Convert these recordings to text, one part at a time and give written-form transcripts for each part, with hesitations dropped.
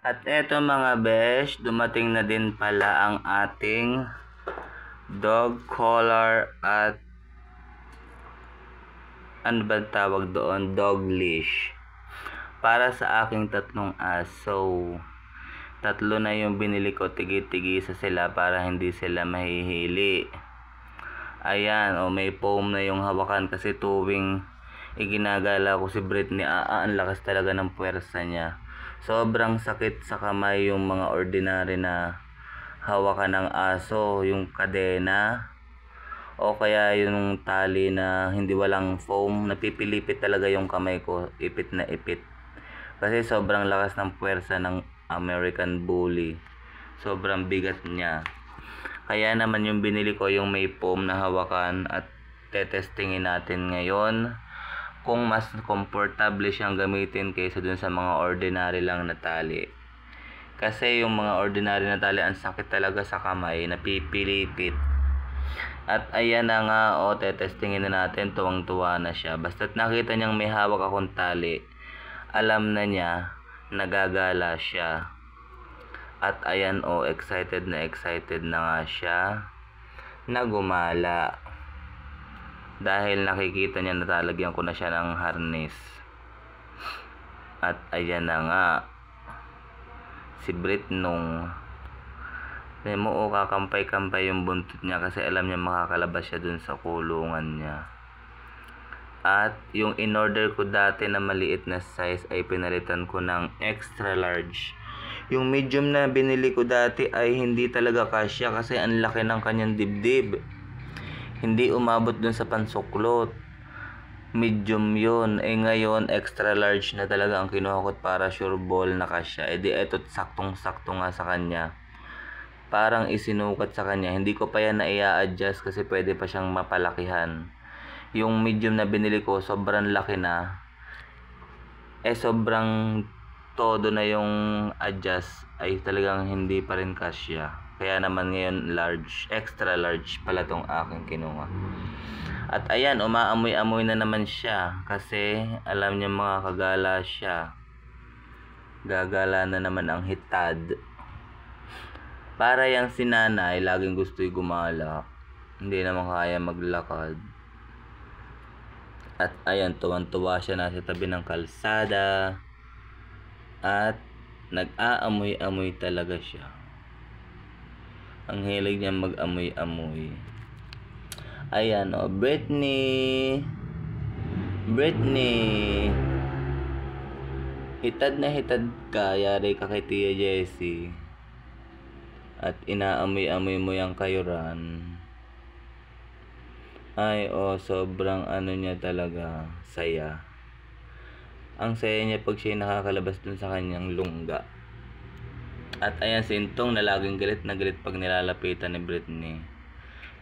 At eto mga besh, dumating na din pala ang ating dog collar at ano ba tawag doon? Dog leash. Para sa aking tatlong aso. Tatlo na yung binili ko, tigi-tigisa sila para hindi sila mahihili. Ayan, may foam na yung hawakan kasi tuwing iginagala ko si Britney, ang lakas talaga ng puwersa niya. Sobrang sakit sa kamay yung mga ordinary na hawakan ng aso, yung kadena o kaya yung tali na hindi walang foam. Napipilipit talaga yung kamay ko, ipit na ipit. Kasi sobrang lakas ng puwersa ng American Bully. Sobrang bigat niya. Kaya naman yung binili ko yung may foam na hawakan at tetestingin natin ngayon kung mas komportable siyang gamitin kaysa dun sa mga ordinary lang na tali. Kasi yung mga ordinary na tali, ang sakit talaga sa kamay, napipilipit. At ayan na nga, tetestingin na natin, tuwang-tuwa na siya. Basta't nakita niyang may hawak akong tali, alam na niya, nagagala siya. At ayan excited na nga siya na gumala. Dahil nakikita niya na talagyan ko na siya ng harness. At ayan na nga, si Britnong. Kakampay-kampay yung buntot niya kasi alam niya makakalabas siya dun sa kulungan niya. At yung in-order ko dati na maliit na size ay pinalitan ko ng extra large. Yung medium na binili ko dati ay hindi talaga kasya kasi ang laki ng kanyang dibdib. Hindi umabot dun sa pansuklot. Medium yun. Ngayon, extra large na talaga ang kinuha ko para sure ball na kasya. Di eto't saktong-sakto nga sa kanya. Parang isinukat sa kanya. Hindi ko pa yan na i-adjust kasi pwede pa siyang mapalakihan. Yung medium na binili ko, sobrang laki na. Sobrang todo na yung adjust ay talagang hindi pa rin kasya. Kaya naman ngayon large, extra large pala tong aking kinuha. At ayan, umaamoy-amoy na naman siya kasi alam niya makakagala siya. Gagala na naman ang hitad. Para yang si nanay, laging gusto'y gumala. Hindi naman kaya maglakad. At ayan, tuwan-tuwa siya nasa tabi ng kalsada. At nag-aamoy-amoy talaga siya. Ang hilig niya mag-amoy-amoy. Ayan Britney. Hitad na hitad ka, yari ka kay Tia Jessie. At inaamoy-amoy mo yung kayuran. Ay sobrang niya talaga, saya. Ang saya niya pag siya nakakalabas dun sa kanyang lungga. At ayan si Intong na laging galit na galit pag nilalapitan ni Britney.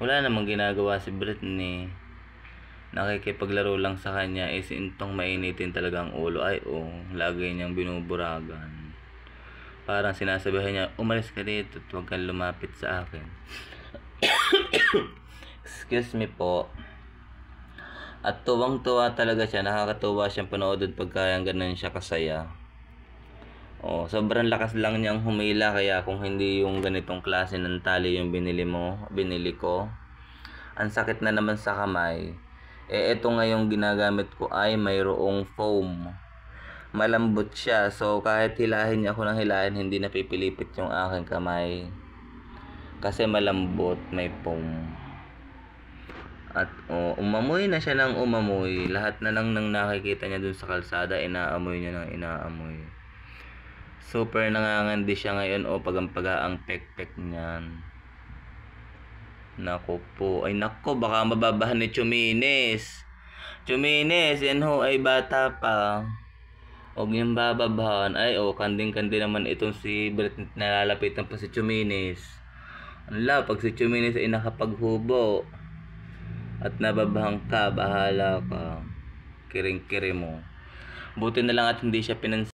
Wala namang ginagawa si Britney. Nakikipaglaro lang sa kanya. Si Intong mainitin talaga ang ulo. Lagi niyang binuburagan. Parang sinasabihan niya, umalis ka dito at huwag kang lumapit sa akin. Excuse me po. At tuwang-tuwa talaga siya. Nakakatuwa siyang panoodin pagka ganun siya kasaya. Sobrang lakas lang niyang humila. Kaya kung hindi yung ganitong klase ng tali yung binili ko, ang sakit na naman sa kamay. Ito nga yung ginagamit ko ay mayroong foam. Malambot siya. So kahit hilahin niya ako ng hilahin, hindi napipilipit yung aking kamay. Kasi malambot, may foam. At umamoy na siya ng umamoy. Lahat na lang nang nakikita niya dun sa kalsada, inaamoy niya ng inaamoy. Super nangangandi siya ngayon pagang-paga ang pek-pek niyan. Nako po. Ay nako, baka mababahan ni Chuminis. Chuminis, yan ay bata pa. Huwag niyang bababahan. Kanding-kandi naman itong si Britney, nalalapitan pa si Chuminis. Pag si Chuminis ay nakapaghubo at nababahang ka, bahala ka. Kiring-kiri mo. Buti na lang at hindi siya pinansin.